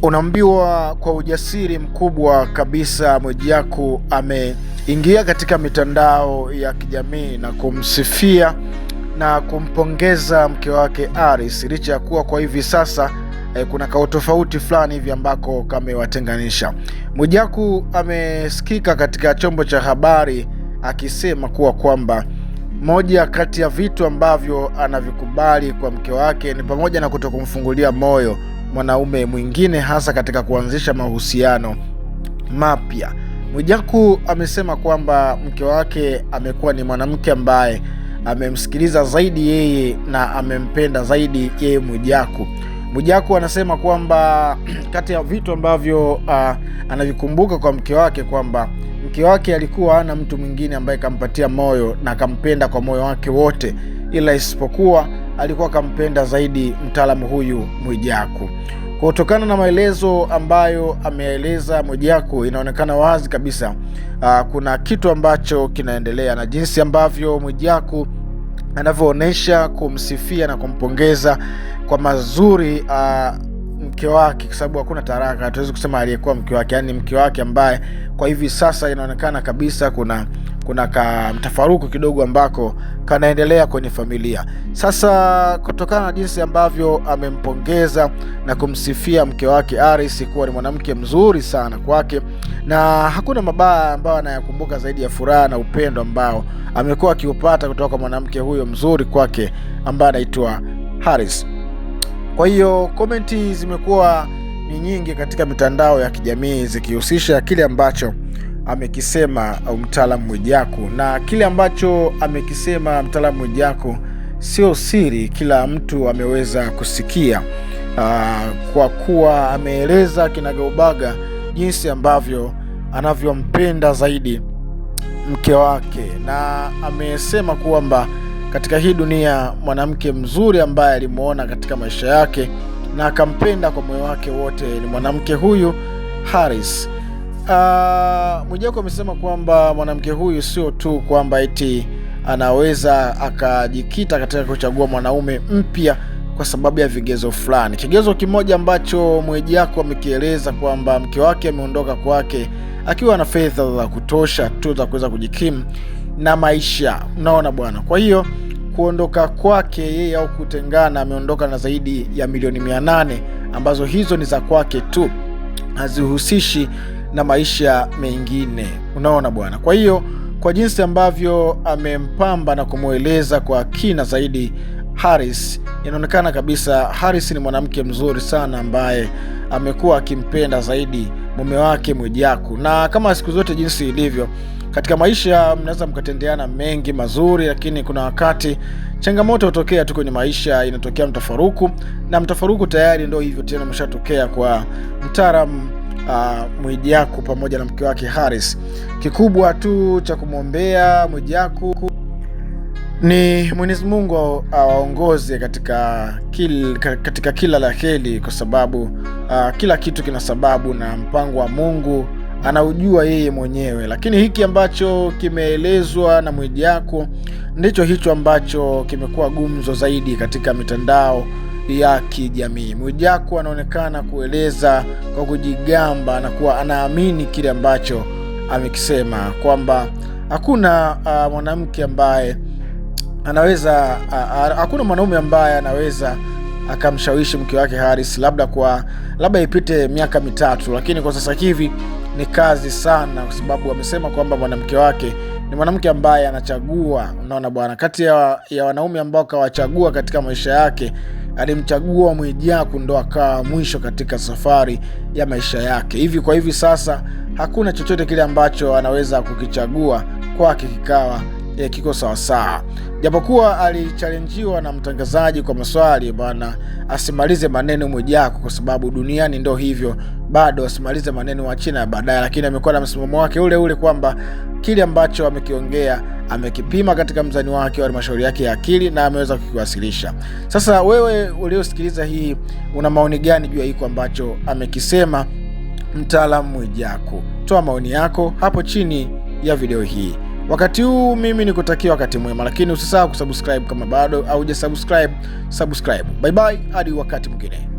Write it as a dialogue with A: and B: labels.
A: Unaambiwa kwa ujasiri mkubwa kabisa Mwijaku ameingia katika mitandao ya kijamii na kumsifia na kumpongeza mke wake Aris, licha ya kuwa kwa hivi sasa kuna kautofauti fulani hivi ambako kamewatenganisha. Mwijaku amesikika katika chombo cha habari akisema kwamba moja kati ya vitu ambavyo anavikubali kwa mke wake ni pamoja na kutokumfungulia moyo mwanaume mwingine, hasa katika kuanzisha mahusiano mapya. Mwijaku amesema kwamba mke wake amekuwa ni mwanamke ambaye amemsikiliza zaidi yeye na amempenda zaidi yeye Mwijaku. Mwijaku anasema kwamba kati ya vitu ambavyo anavikumbuka kwa mke wake kwamba mke wake alikuwa hana mtu mwingine ambaye kampatia moyo na kampenda kwa moyo wake wote, ila isipokuwa alikuwa kampenda zaidi mtaalamu huyu Mwijaku. Kutokana na maelezo ambayo ameeleza Mwijaku, inaonekana wazi kabisa kuna kitu ambacho kinaendelea, na jinsi ambavyo Mwijaku anavyoonyesha kumsifia na kumpongeza kwa mazuri mke wake, kwa sababu hakuna taraka, hatuwezi kusema aliyekuwa mke wake, yani mke wake ambaye kwa hivi sasa inaonekana kabisa kuna mtafaruku kidogo ambako kanaendelea kwenye familia. Sasa kutokana na jinsi ambavyo amempongeza na kumsifia mke wake Aris kuwa ni mwanamke mzuri sana kwake, na hakuna mabaya ambayo anayakumbuka zaidi ya furaha na upendo ambao amekuwa akiupata kutoka kwa mwanamke huyo mzuri kwake ambaye anaitwa Aris. Kwa hiyo komenti zimekuwa ni nyingi katika mitandao ya kijamii zikihusisha kile ambacho amekisema mtaalamu Mwijaku, na kile ambacho amekisema mtaalamu Mwijaku sio siri, kila mtu ameweza kusikia kwa kuwa ameeleza kinagaubaga jinsi ambavyo anavyompenda zaidi mke wake, na amesema kwamba katika hii dunia mwanamke mzuri ambaye alimuona katika maisha yake na akampenda kwa moyo wake wote ni mwanamke huyu Aris. Mwijaku amesema kwamba mwanamke huyu sio tu kwamba eti anaweza akajikita katika kuchagua mwanaume mpya kwa sababu ya vigezo fulani. Kigezo kimoja ambacho Mwijaku amekieleza kwamba mke wake ameondoka kwake akiwa na fedha za kutosha tu za kuweza kujikimu na maisha. Unaona bwana, kwa hiyo kuondoka kwake yeye au kutengana, ameondoka na zaidi ya milioni 800 ambazo hizo ni za kwake tu, hazihusishi na maisha mengine. Unaona bwana, kwa hiyo kwa jinsi ambavyo amempamba na kumueleza kwa kina zaidi Aris, inaonekana kabisa Aris ni mwanamke mzuri sana ambaye amekuwa akimpenda zaidi mume wake Mwijaku. Na kama siku zote jinsi ilivyo katika maisha, mnaweza mkatendeana mengi mazuri, lakini kuna wakati changamoto hutokea tu kwenye maisha, inatokea mtafaruku, na mtafaruku tayari ndio hivyo tena umeshatokea kwa mtaalamu Mwijaku pamoja na mke wake Aris. Kikubwa tu cha kumwombea Mwijaku ni Mwenyezi Mungu awaongoze katika kila la heri, kwa sababu kila kitu kina sababu na mpango wa Mungu anaujua yeye mwenyewe. Lakini hiki ambacho kimeelezwa na Mwijaku ndicho hicho ambacho kimekuwa gumzo zaidi katika mitandao ya kijamii. Mwijaku anaonekana kueleza kwa kujigamba na kuwa anaamini kile ambacho amekisema, kwamba hakuna mwanamke ambaye anaweza hakuna mwanaume ambaye anaweza akamshawishi mke wake Aris, labda ipite miaka 3, lakini kwa sasa hivi ni kazi sana, kwa sababu amesema kwamba mwanamke wake ni mwanamke ambaye anachagua. Unaona bwana, kati ya wanaume ambao kawachagua katika maisha yake, alimchagua Mwijaku ndo akawa mwisho katika safari ya maisha yake. Hivi kwa hivi sasa hakuna chochote kile ambacho anaweza kukichagua kwake kikawa kiko sawasawa. Japokuwa alichallenjiwa na mtangazaji kwa maswali, bwana asimalize maneno Mwijaku kwa sababu duniani ndo hivyo, bado asimalize maneno wa China baadaye, lakini amekuwa na msimamo wake ule kwamba kile ambacho amekiongea amekipima katika mzani wake wa halmashauri yake ya akili na ameweza kukiwasilisha. Sasa wewe uliosikiliza hii una maoni gani juu ya hiko ambacho amekisema mtaalamu Mwijaku? Toa maoni yako hapo chini ya video hii. Wakati huu mimi nikutakia wakati mwema, lakini usisahau kusubscribe kama bado haujasubscribe, subscribe. Bye bye hadi wakati mwingine.